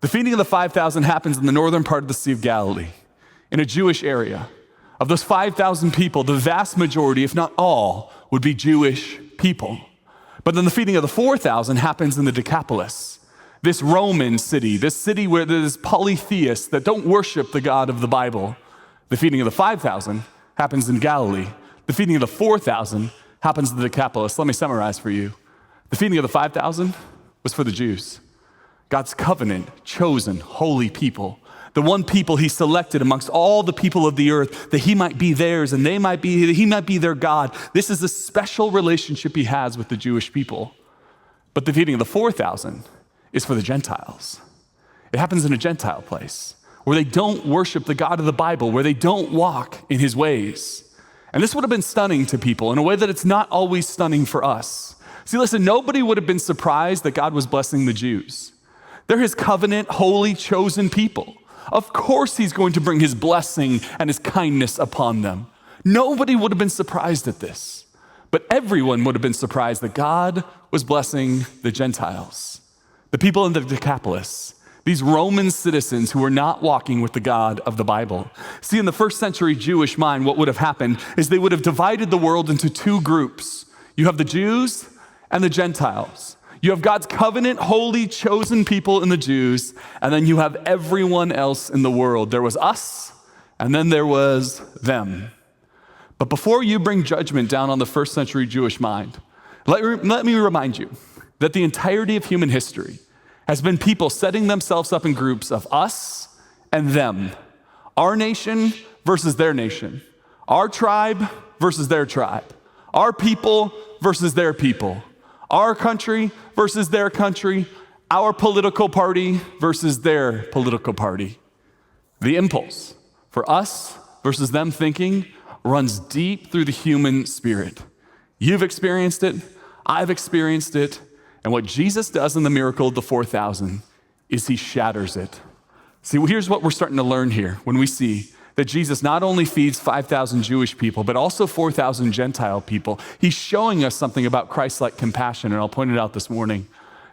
The feeding of the 5,000 happens in the northern part of the Sea of Galilee, in a Jewish area. Of those 5,000 people, the vast majority, if not all, would be Jewish people. But then the feeding of the 4,000 happens in the Decapolis, this Roman city, this city where there's polytheists that don't worship the God of the Bible. The feeding of the 5,000 happens in Galilee. The feeding of the 4,000 happens in the Decapolis. Let me summarize for you. The feeding of the 5,000 was for the Jews, God's covenant, chosen, holy people. The one people he selected amongst all the people of the earth, that he might be theirs and he might be their God. This is a special relationship he has with the Jewish people. But the feeding of the 4,000 is for the Gentiles. It happens in a Gentile place where they don't worship the God of the Bible, where they don't walk in his ways. And this would have been stunning to people in a way that it's not always stunning for us. See, listen, nobody would have been surprised that God was blessing the Jews. They're his covenant, holy, chosen people. Of course he's going to bring his blessing and his kindness upon them. Nobody would have been surprised at this. But everyone would have been surprised that God was blessing the Gentiles, the people in the Decapolis, these Roman citizens who were not walking with the God of the Bible. See, in the first century Jewish mind, what would have happened is they would have divided the world into two groups. You have the Jews and the Gentiles. You have God's covenant, holy, chosen people in the Jews, and then you have everyone else in the world. There was us, and then there was them. But before you bring judgment down on the first century Jewish mind, let me remind you that the entirety of human history has been people setting themselves up in groups of us and them. Our nation versus their nation. Our tribe versus their tribe. Our people versus their people. Our country versus their country, our political party versus their political party. The impulse for us versus them thinking runs deep through the human spirit. You've experienced it, I've experienced it, and what Jesus does in the miracle of the 4,000 is he shatters it. See, here's what we're starting to learn here when we see that Jesus not only feeds 5,000 Jewish people, but also 4,000 Gentile people. He's showing us something about Christ-like compassion, and I'll point it out this morning,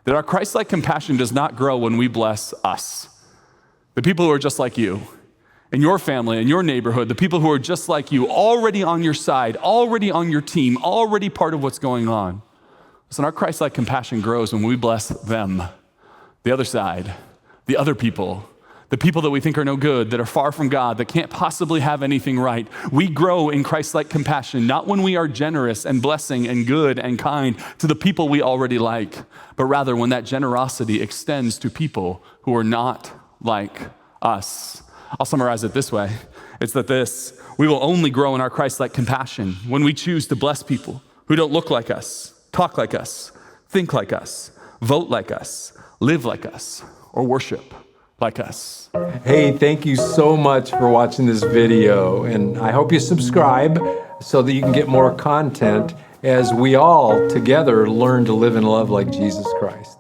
that our Christ-like compassion does not grow when we bless us. The people who are just like you, in your family, in your neighborhood, the people who are just like you, already on your side, already on your team, already part of what's going on. Listen, our Christ-like compassion grows when we bless them, the other side, the other people, the people that we think are no good, that are far from God, that can't possibly have anything right. We grow in Christ-like compassion, not when we are generous and blessing and good and kind to the people we already like, but rather when that generosity extends to people who are not like us. I'll summarize it this way. It's that we will only grow in our Christ-like compassion when we choose to bless people who don't look like us, talk like us, think like us, vote like us, live like us, or worship like us. Hey, thank you so much for watching this video, and I hope you subscribe so that you can get more content as we all together learn to live and love like Jesus Christ.